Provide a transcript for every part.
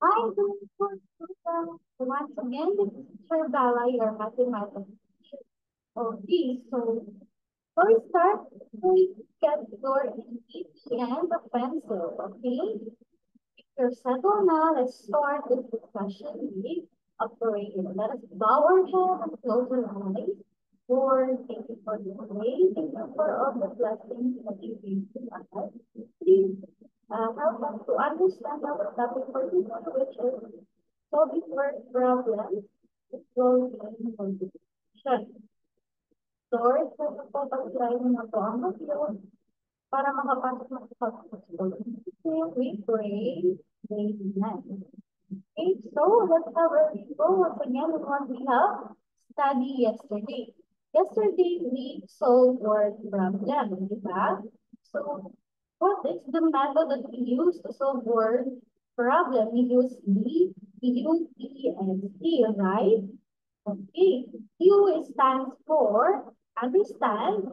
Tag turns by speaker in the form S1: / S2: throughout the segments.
S1: Hi, good morning. Once again, this is Teacher Bella, your mathematics teacher. Okay, so for start, please get your ET and the pencil, okay? If you're settled now, let's start this discussion with operator. Let us bow our head and close our eyes. Lord, thank you for this day. Thank you for all the blessings that you give to us. Please help us to understand our topic for today, which is solving word problems with closing condition. Lord, sa pagpapaglayin mo po ang mag para makapasok na sa school. We pray. Amen. Okay, so let's have a review once again with what we have studied yesterday. Yesterday we solved word problem, di ba? So what is the method that we use to solve word problem? We use D, we use E, and C, right? Okay. U stands for understand,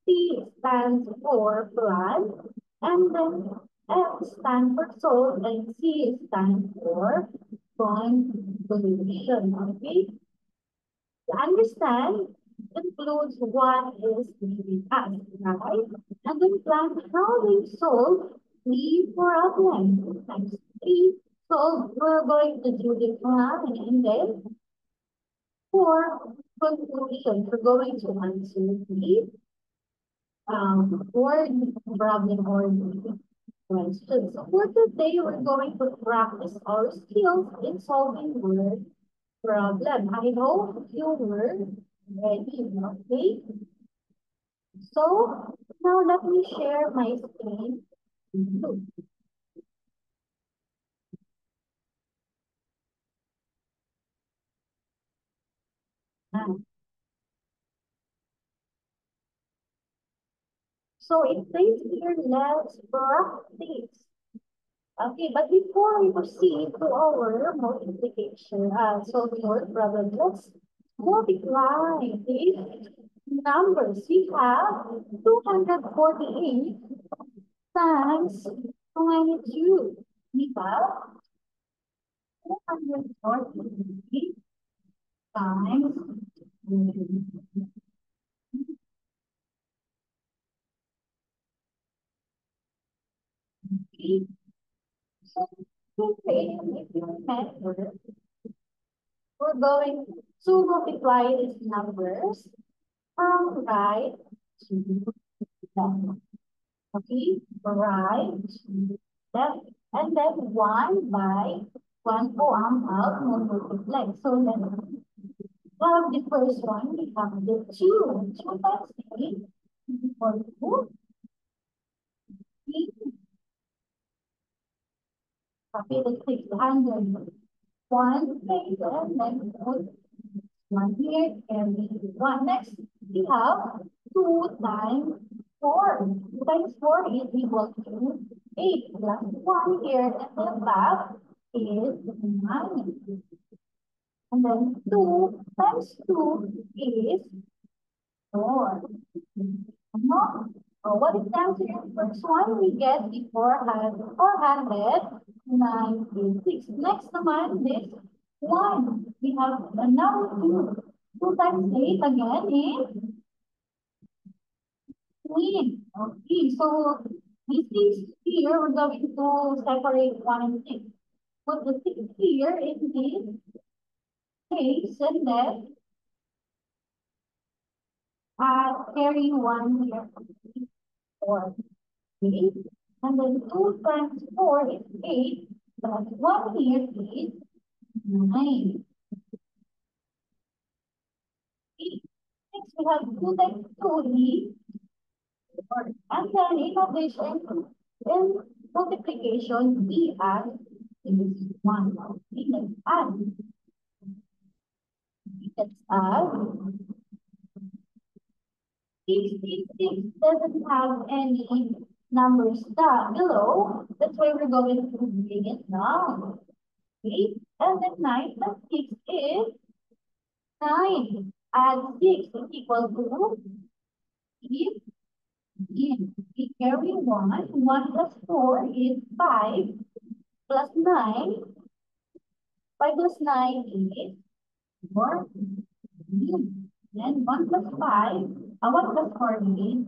S1: P stands for plan, and then F stands for solve, and C stands for conclusion. Okay. To understand includes what is being asked, right? And then plan how they solve the problem. Times three. So we're going to do the plan and then for conclusion, we're going to answer the word problem or the question. So for today, we're going to practice our skills in solving word problem. I hope you were ready, okay? So now let me share my screen. Ah, so it says here, let's practice. Okay, but before we proceed to our multiplication, so the word problem, let's multiply these numbers. We have 248 times 22. We have 248 times 23. So, if you remember, we're going to multiply these numbers from right to left. Okay, right, left, and then 1 by 1 po ang mag-multiply. So, let's have the first one. We have the 2. 2 times 8 equal to 3. Copy the 600. 1 place, and then put 1 here, and we do 1. Next, we have 2 times 4. 2 times 4 is equal to 8 plus 1 here at the back is 9. And then 2 times 2 is 4. No? What is the answer in the first one? We get the 496. Next naman, this 1. We have another 2. 2 times 8 again is 3. Okay, so this is here, we're going to separate 1 and 6. Put the 6 here in this case, and then carry 1 here. 4. 8. And then 2 times 4 is 8. Plus 1 here is 9. 8. Next, we have 2 times 2 is 4. And then in addition, in multiplication, we add is 1. Okay, let's add. Let's add. 66 doesn't have any numbers down below. That's why we're going to bring it down. Okay, and then 9 plus 6 is 9. Add 6 is equal to 15. We carry 1. 1 plus 4 is 5 plus 9 5 plus 9 is 4. Then 1 plus 5, 1 plus 4 is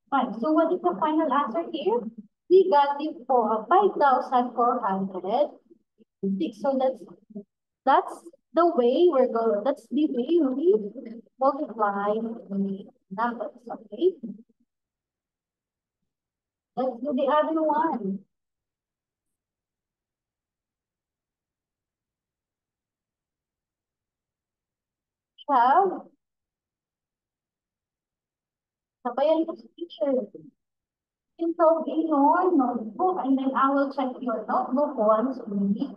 S1: 5. So what is the final answer here? We got the 5,406. So that's the way we're going. That's the way we multiply the numbers. Okay. Let's do the other one. We have sabayan ko sa teacher. So in your notebook, and then I will check your notebook once we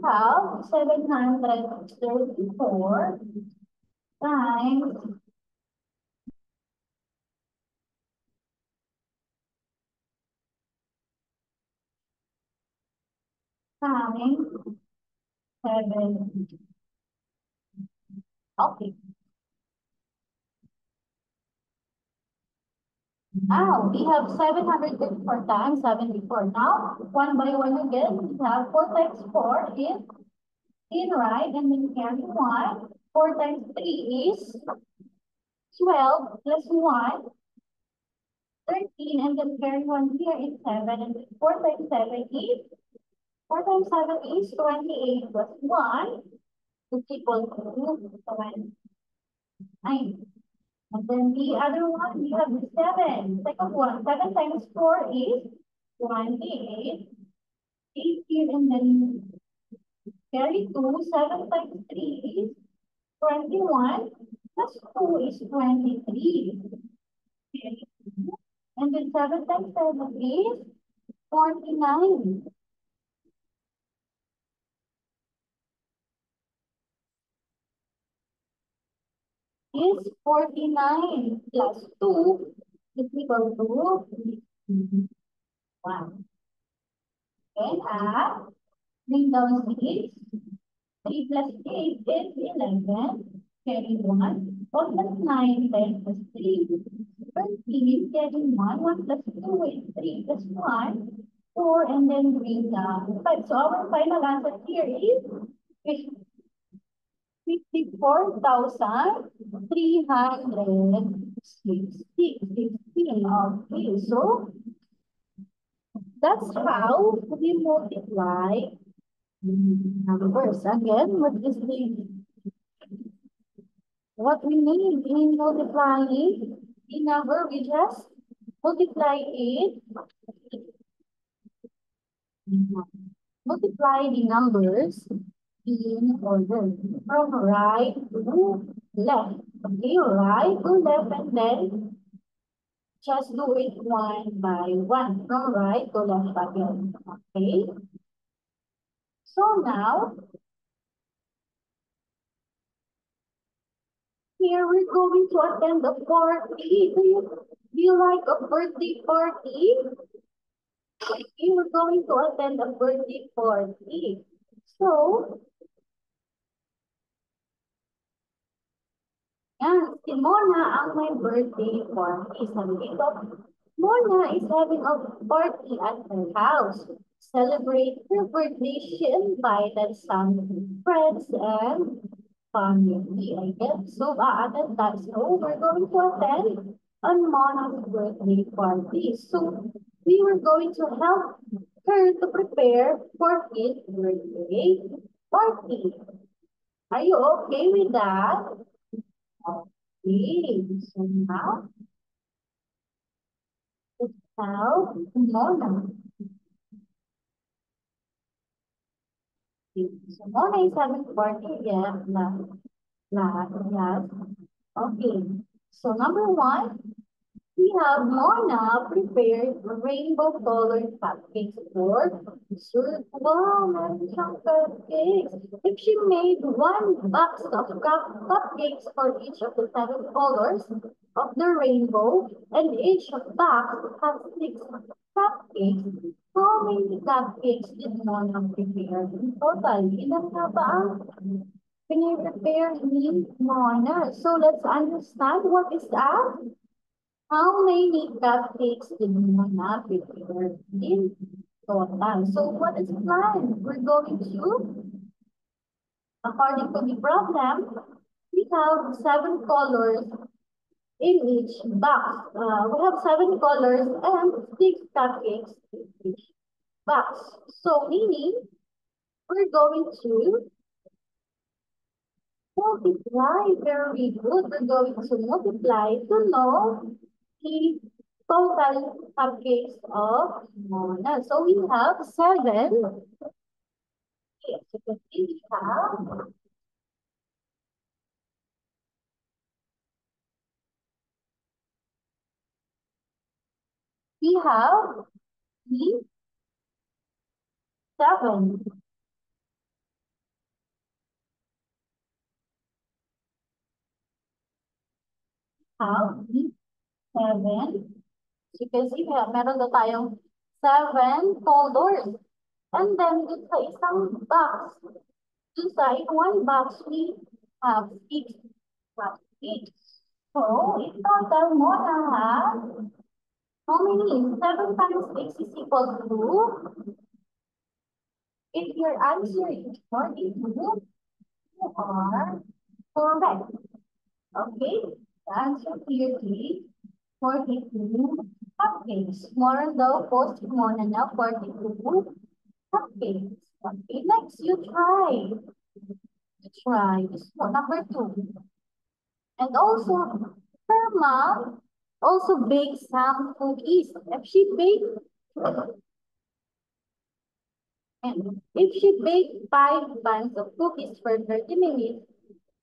S1: have 734 times times 7. Okay. Now we have 734 times 74. Now, one by one again, we have 4 times 4 is 10, right? And then carry 1. 4 times 3 is 12 plus 1, 13. And then carry 1 here is 7. And then 4 times 7 is 4 times 7 is 28 plus 1 is equal to 7. 9. And then the other one, we have 7. Second one, 7 times 4 is 28. 18, and then carry 2. 7 times 3 is 21. Plus 2 is 23. Carry 2. And then 7 times 7 is 49. Is 49 plus 2 is equal to 1. And bring down 6. 3 plus 8 is 11. Carry 1. 4 plus 9, 10 plus 3. 13. Carry 1. 1 plus 2 is 3 plus 1. 4. And then bring down 5. So our final answer here is 54,360. Okay, so that's how we multiply numbers. Again, what we need in multiplying the number? We just multiply it. Multiply the numbers in order from right to left. Okay, right to left, and then just do it one by one from right to left again. Okay. So now, here we're going to attend a party. Do you like a birthday party? Okay, we're going to attend a birthday party. So, yan, si Mona ang may birthday party. Sabi dito, Mona is having a party at her house. Celebrate her birthday, she invited some friends and family. I guess. So, attend that. So, we're going to attend on Mona's birthday party. So, we were going to help her to prepare for his birthday party. Are you okay with that? Okay. So now, let's help Mona. Okay. So Mona is having party again. Last. Okay. So number 1, we have Mona prepared rainbow colored cupcakes for dessert. Wow, meron siyang cupcakes. If she made one box of cupcakes for each of the 7 colors of the rainbow, and each box has 6 cupcakes, how many cupcakes did Mona prepare in total? Ilan nga ba ang prepare ni Mona? So let's understand what is that. How many cupcakes did Mona prepare in total? So what is the plan? We're going to According to the problem, we have seven colors in each box. We have seven colors and six cupcakes in each box. So meaning we're going to multiply. Very good. We're going to multiply to know the total cupcakes of Mona. So we have seven. Yes, you can see we have the seven. Have the seven. So you can see, meron na tayong seven folders. And then, dun sa isang box, dun sa in one box, we have six cupcakes. So, in total mo na have, how many? 7 times 6 is equal to, if your answer is 42, you are correct. Okay? The answer here is 42 cupcakes. More daw po, more na na 42 cupcakes. Okay, next you try. You try this one, number two. And also, her mom also bakes some cookies. If she baked 5 buns of cookies for 30 minutes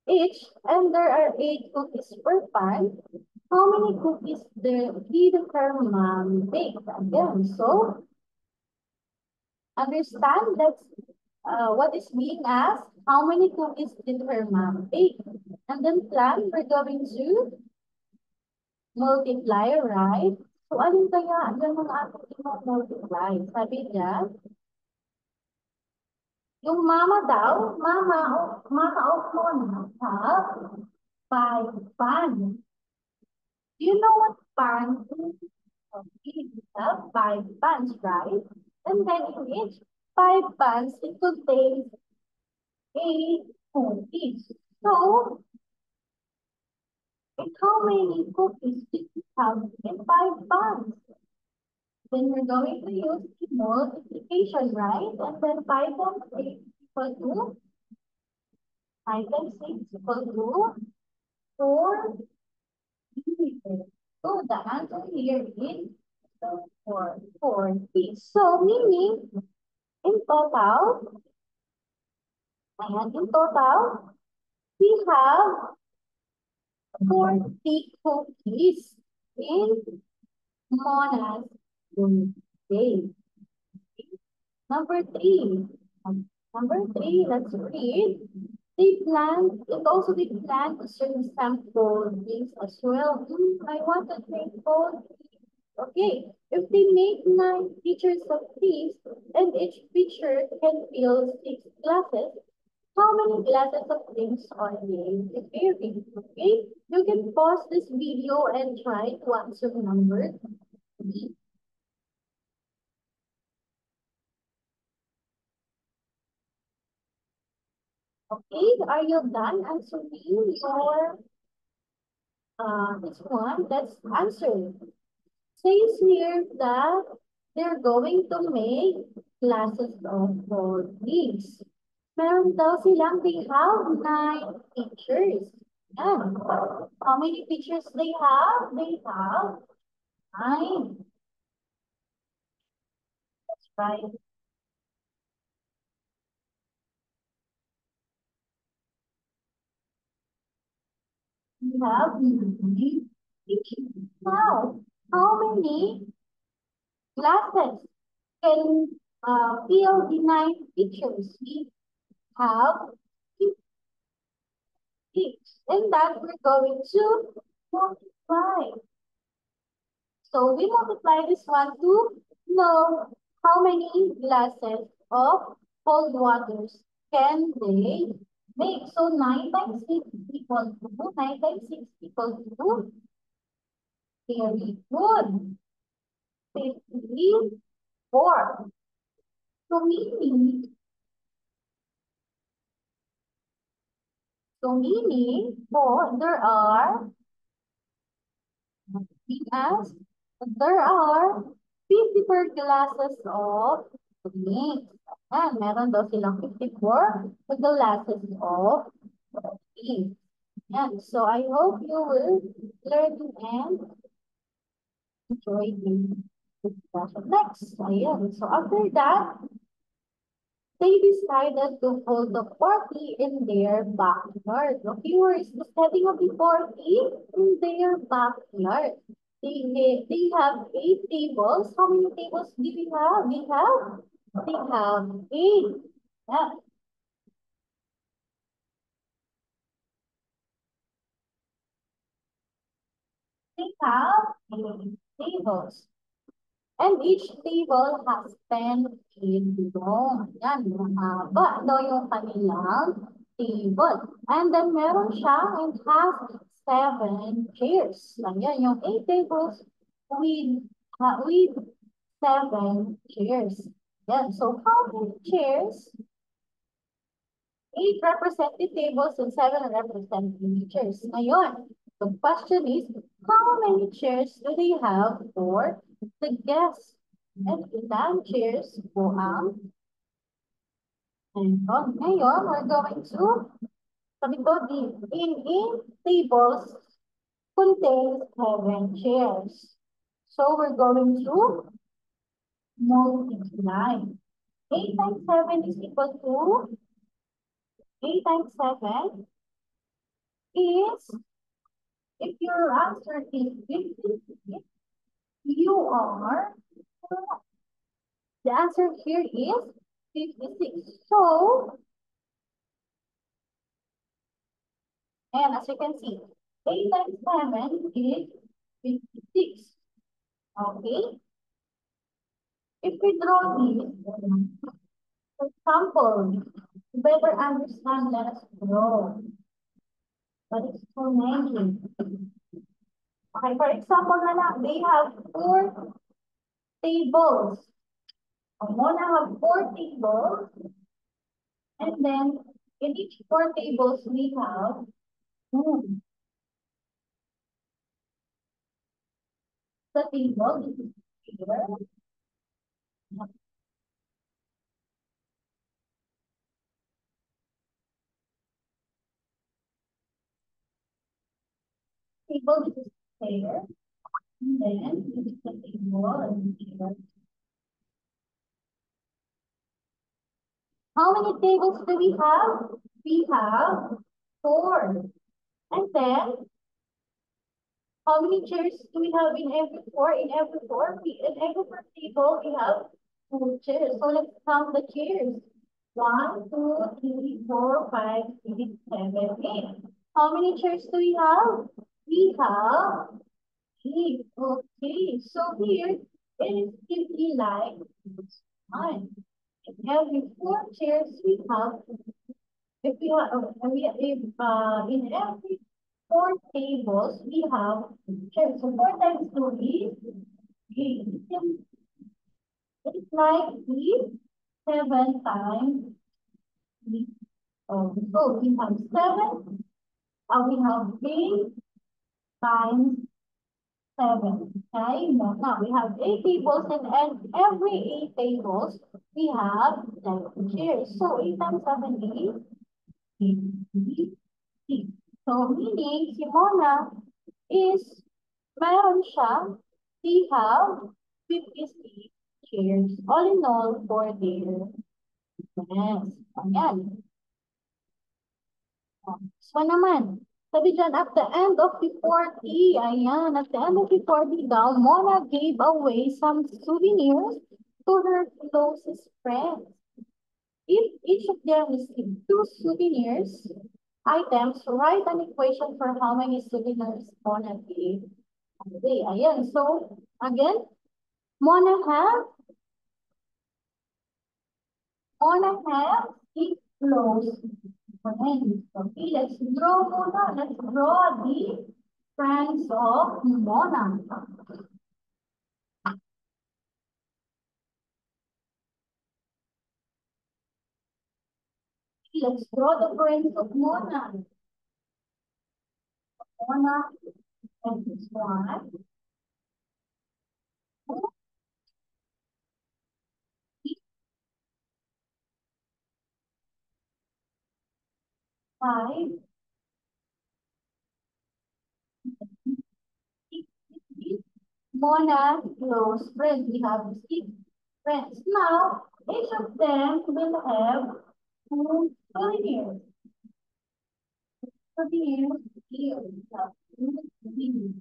S1: each, and there are 8 cookies per pan, how many cookies did her mom bake? Again, so understand that's what is being asked. How many cookies did her mom bake? And then plan, we're going to multiply, right? So, alin kaya dyan ang ating i-multiply? Sabi niya, yung mama daw, mama of Mona have 5 pans. Do you know what pan is? Okay, we have 5 pans, right? And then in each 5 pans, it contains 8 cookies. So, and how many cookies did you have in 5 pans? Then we're going to use the multiplication, right? And then 5 times 8 is equal to 5 times 6 is equal to 4 meters. So the answer here is 40. So meaning in total, we have 40 cookies in Mona's birthday. Number three. Number three, let's read. They plan to serve some cold drinks as well. I want to drink cold drinks. Okay, if they make 9 pitchers of these and each pitcher can fill 6 glasses, how many glasses of drinks are they preparing? Okay, you can pause this video and try to answer number three. Okay, are you done answering your this one? Let's answer. Says here that they're going to make classes of 4 weeks. Meron daw silang, they have 9 teachers. And how many teachers they have? They have 9. That's right. We have 9 teachers. Now, how many classes can fill the 9 teachers? We have 6. And that we're going to multiply. So we multiply this one to know how many glasses of cold waters can they make. So 9 times 6 equal to 9 times 6 equal to very good. 54. So meaning So meaning, oh, yes, there are 54 glasses of drinks. And meron daw silang 54 glasses of drinks. And so I hope you will learn and enjoy the discussion. Next, ayan. So after that, they decided to hold the party in their backyard. Okay, where is the setting of the party? In their backyard. They have 8 tables. How many tables do we have? They have 8. Yeah, they have 8 tables. And each table has 10 pillows. Yan, mahaba daw yung kanilang table. And then meron siya and has 7 chairs. Ayan, yung 8 tables with 7 chairs. Yan, so how many chairs? 8 representative tables and 7 representative chairs. Ngayon, the question is, how many chairs do they have for the guests? And ilang chairs po ang meron. Ngayon, we're going to, sabi ko, in tables contains 7 chairs. So we're going to multiply. 8 times 7 is equal to 8 times 7 is, if your answer is 56, you are correct. The answer here is 56. So, and as you can see, 8 times 7 is 56. Okay? If we draw this, for example, to better understand, let us draw. What is for many? Okay, for example na lang, they have 4 tables. Mona have 4 tables, and then in each 4 tables we have the table. This is here. Table, this is here. And then this is the table and here. How many tables do we have? We have 4. And then how many chairs do we have in every 4? In every 4, in every 4 table we have 2 chairs. So let's count the chairs. 1, 2, 3, 4, 5, 6, 7, 8. How many chairs do we have? We have 8. Okay, so here it is simply like this one. In every 4 chairs we have, if we have, if in every 4 tables we have chairs. So 4 times 2 is 8. It's like the 7 times 3. So we have 7, we have 8 times 7. Okay, now we have 8 tables, and every 8 tables we have 7 chairs. So 8 times 7 is 86. So meaning si Mona is meron siya, we have 56 chairs. All in all for their yes. Ayan. So naman, sabi dyan, at the end of the party, ayan, at the end of the party daw, Mona gave away some souvenirs to her closest friends. If each of them received 2 souvenirs items, write an equation for how many souvenirs Mona gave away. Ayan, so again, Mona have six close friends. Okay, let's draw Mona. Let's draw the friends of Mona. Let's draw the friends of Mona. Mona and this one. Five, six, Mona close friends. We have six friends. Now, each of them will have two souvenirs. Souvenirs here. We have two souvenirs.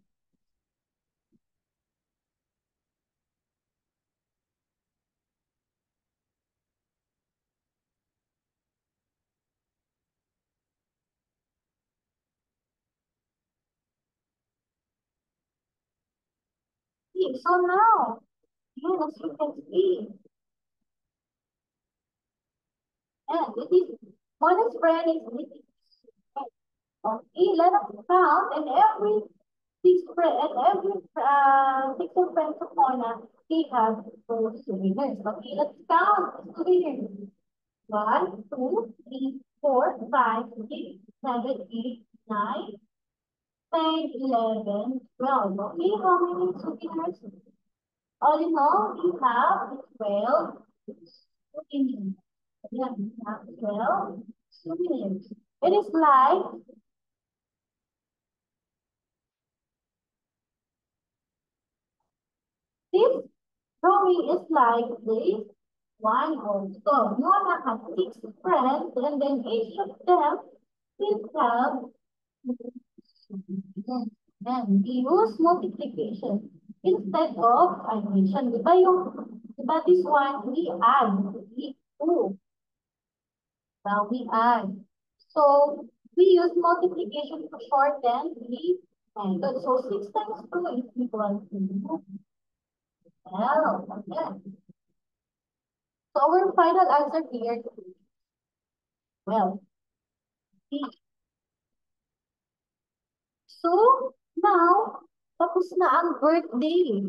S1: So now, here as you can see, and it is Mona's friend is sitting. Okay, let us count and every six friend and every six of friends of Mona, he has those souvenirs. Okay, let's count the souvenirs. One, two, three, four, five, six, seven, eight, nine, 10, 11, 12. Okay, how many souvenirs? All in all, we have 12 souvenirs. Yeah, we have 12 souvenirs. It is like this drawing is like this. One or so. Mona has six friends, and then each of them will have then we use multiplication instead of addition. Diba this one, we add, we two. Now we add. So we use multiplication to shorten the method. So 6 times 2 is equal to 12. Again. So our final answer here is 12. So now, tapos na ang birthday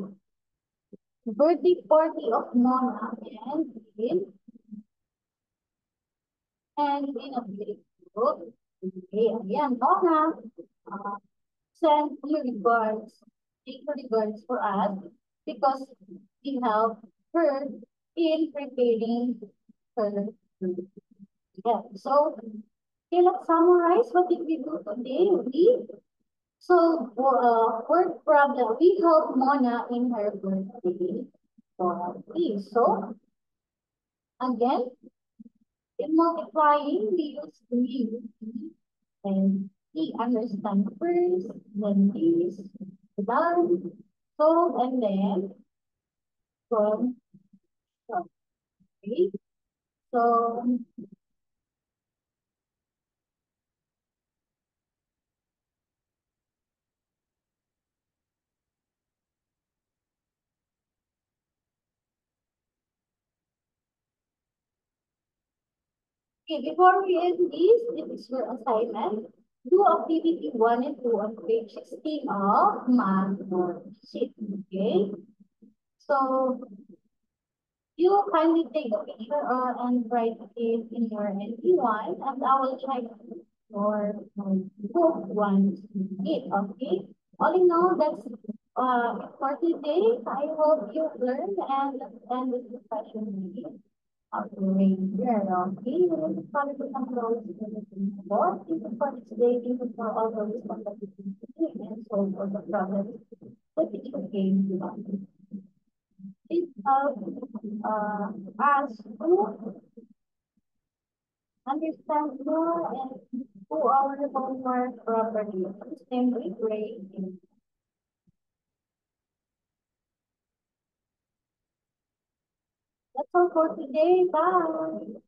S1: party of Mona and in a big group. Okay, ayan, Mona, uh, send you regards, take her regards for us because we help her in preparing her food. Yeah, so okay, let's summarize what did we do today. We solved word problem. We helped Mona in her birthday party. So again, in multiplying, we use three and he understand first, then this, done, solve, and then from okay. So okay, before we end this is your assignment. Do activity 1 and 2 on page 16 of math worksheet. Okay. So you kindly take a picture and write it in your NP1 and I will check your book once you it. Okay. All in all, that's for today. I hope you learned and end this discussion with here. Okay. We will probably become close to the board. Thank you for today. Thank you for all the responsibilities and so for the problems that it became to us. Please help us to understand more and do our homework properly. Same with grade. That's all for today. Bye.